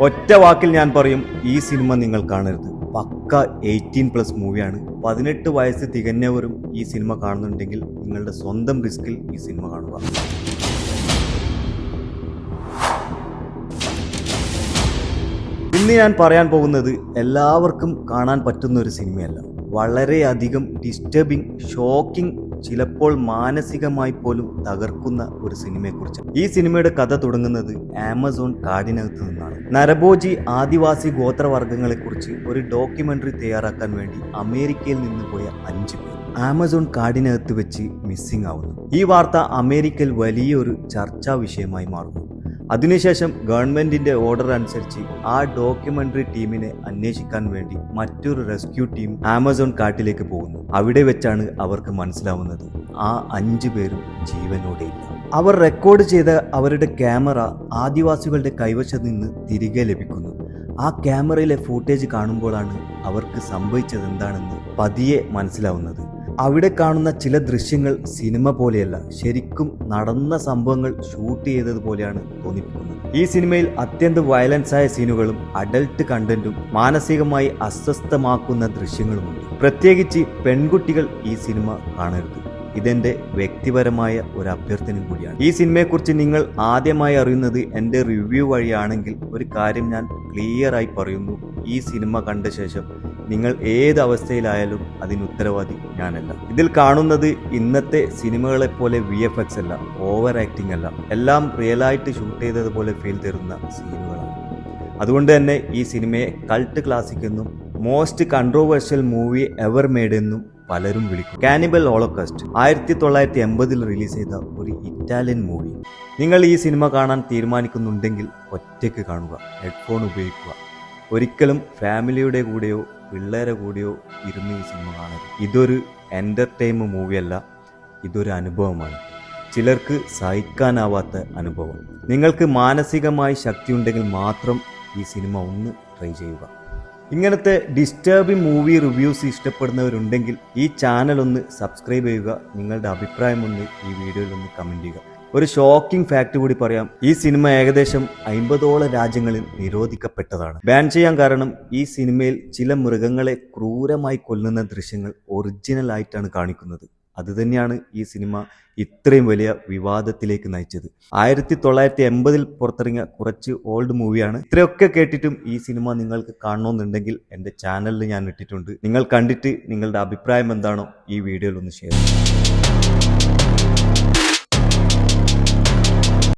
ഒറ്റ വാക്കിൽ ഞാൻ പറയും, ഈ സിനിമ നിങ്ങൾ കാണരുത്. പക്ക 18+ മൂവിയാണ്. 18 വയസ്സ് തികഞ്ഞവരും ഈ സിനിമ കാണുന്നുണ്ടെങ്കിൽ നിങ്ങളുടെ സ്വന്തം റിസ്കിൽ ഈ സിനിമ കാണുക. ഇന്ന് ഞാൻ പറയാൻ പോകുന്നത് എല്ലാവർക്കും കാണാൻ പറ്റുന്ന ഒരു സിനിമയല്ല. വളരെയധികം ഡിസ്റ്റർബിംഗ്, ഷോക്കിംഗ്, ചിലപ്പോൾ മാനസികമായി പോലും തകർക്കുന്ന ഒരു സിനിമയെക്കുറിച്ച്. ഈ സിനിമയുടെ കഥ തുടങ്ങുന്നത് ആമസോൺ കാടിനകത്ത് നിന്നാണ്. നരഭോജി ആദിവാസി ഗോത്രവർഗ്ഗങ്ങളെക്കുറിച്ച് ഒരു ഡോക്യുമെന്ററി തയ്യാറാക്കാൻ വേണ്ടി അമേരിക്കയിൽ നിന്ന് പോയ 5 പേർ ആമസോൺ കാടിനകത്ത് വെച്ച് മിസ്സിംഗ് ആവുന്നു. ഈ വാർത്ത അമേരിക്കയിൽ വലിയൊരു ചർച്ചാ വിഷയമായി മാറുന്നു. അതിനുശേഷം ഗവൺമെന്റിന്റെ ഓർഡർ അനുസരിച്ച് ആ ഡോക്യുമെന്ററി ടീമിനെ അന്വേഷിക്കാൻ വേണ്ടി മറ്റൊരു റെസ്ക്യൂ ടീം ആമസോൺ കാട്ടിലേക്ക് പോകുന്നു. അവിടെ വെച്ചാണ് അവർക്ക് മനസ്സിലാവുന്നത് ആ 5 പേരും ജീവനോടെയില്ല. അവർ റെക്കോർഡ് ചെയ്ത അവരുടെ ക്യാമറ ആദിവാസികളുടെ കൈവശത്ത് നിന്ന് തിരികെ ലഭിക്കുന്നു. ആ ക്യാമറയിലെ ഫൂട്ടേജ് കാണുമ്പോഴാണ് അവർക്ക് സംഭവിച്ചത് എന്താണെന്ന് പതിയെ മനസ്സിലാവുന്നത്. അവിടെ കാണുന്ന ചില ദൃശ്യങ്ങൾ സിനിമ പോലെയല്ല, ശരിക്കും നടന്ന സംഭവങ്ങൾ ഷൂട്ട് ചെയ്തതുപോലെയാണ് തോന്നിപ്പിക്കുന്നത്. ഈ സിനിമയിൽ അത്യന്തം വയലൻസ് ആയ സീനുകളും അഡൽട്ട് കണ്ടന്റും മാനസികമായി അസ്വസ്ഥമാക്കുന്ന ദൃശ്യങ്ങളുമുണ്ട്. പ്രത്യേകിച്ച് പെൺകുട്ടികൾ ഈ സിനിമ കാണരുത്. ഇതെന്റെ വ്യക്തിപരമായ ഒരു അഭ്യർത്ഥന കൂടിയാണ്. ഈ സിനിമയെക്കുറിച്ച് നിങ്ങൾ ആദ്യമായി അറിയുന്നത് എൻ്റെ റിവ്യൂ വഴിയാണെങ്കിൽ ഒരു കാര്യം ഞാൻ ക്ലിയർ ആയി പറയുന്നു: ഈ സിനിമ കണ്ട ശേഷം നിങ്ങൾ ഏത് അവസ്ഥയിലായാലും അതിന് ഉത്തരവാദി ഞാനല്ല. ഇതിൽ കാണുന്നത് ഇന്നത്തെ സിനിമകളെ പോലെ VFX അല്ല, ഓവർ ആക്ടിംഗ് അല്ല, എല്ലാം റിയലായിട്ട് ഷൂട്ട് ചെയ്തതുപോലെ ഫീൽ തരുന്ന സീനുകളാണ്. അതുകൊണ്ട് തന്നെ ഈ സിനിമയെ കൾട്ട് ക്ലാസിക് എന്നും മോസ്റ്റ് കൺട്രോവേഴ്ഷ്യൽ മൂവി എവർ മെയ്ഡ് എന്നും പലരും വിളിക്കും. കാനിബൽ ഹോളോകാസ്റ്റ് 1980 റിലീസ് ചെയ്ത ഒരു ഇറ്റാലിയൻ മൂവി. നിങ്ങൾ ഈ സിനിമ കാണാൻ തീരുമാനിക്കുന്നുണ്ടെങ്കിൽ ഒറ്റയ്ക്ക് കാണുക, ഹെഡ്ഫോൺ ഉപയോഗിക്കുക. ഒരിക്കലും ഫാമിലിയുടെ കൂടെയോ പിള്ളേരെ കൂടെയോ ഇരുന്ന് ഈ സിനിമ കാണരുത്. ഇതൊരു എൻ്റർടൈൻമെൻറ്റ് മൂവിയല്ല, ഇതൊരു അനുഭവമാണ്. ചിലർക്ക് സഹിക്കാനാവാത്ത അനുഭവം. നിങ്ങൾക്ക് മാനസികമായി ശക്തിയുണ്ടെങ്കിൽ മാത്രം ഈ സിനിമ ഒന്ന് ട്രൈ ചെയ്യുക. ഇങ്ങനത്തെ ഡിസ്റ്റർബിംഗ് മൂവി റിവ്യൂസ് ഇഷ്ടപ്പെടുന്നവരുണ്ടെങ്കിൽ ഈ ചാനൽ ഒന്ന് സബ്സ്ക്രൈബ് ചെയ്യുക. നിങ്ങളുടെ അഭിപ്രായം ഒന്ന് ഈ വീഡിയോയിൽ ഒന്ന് കമൻറ്റ് ചെയ്യുക. ഒരു ഷോക്കിംഗ് ഫാക്ട് കൂടി പറയാം: ഈ സിനിമ ഏകദേശം 50ഓളം രാജ്യങ്ങളിൽ നിരോധിക്കപ്പെട്ടതാണ്. ബാൻ ചെയ്യാൻ കാരണം ഈ സിനിമയിൽ ചില മൃഗങ്ങളെ ക്രൂരമായി കൊല്ലുന്ന ദൃശ്യങ്ങൾ ഒറിജിനൽ ആയിട്ടാണ് കാണിക്കുന്നത്. അതുതന്നെയാണ് ഈ സിനിമ ഇത്രയും വലിയ വിവാദത്തിലേക്ക് നയിച്ചത്. 1980 പുറത്തിറങ്ങിയ കുറച്ച് ഓൾഡ് മൂവിയാണ്. ഇത്രയൊക്കെ കേട്ടിട്ടും ഈ സിനിമ നിങ്ങൾക്ക് കാണണമെന്നുണ്ടെങ്കിൽ എൻ്റെ ചാനലിൽ ഞാൻ ഇട്ടിട്ടുണ്ട്. നിങ്ങൾ കണ്ടിട്ട് നിങ്ങളുടെ അഭിപ്രായം എന്താണോ ഈ വീഡിയോയിൽ ഒന്ന് ഷെയർ ചെയ്യുക.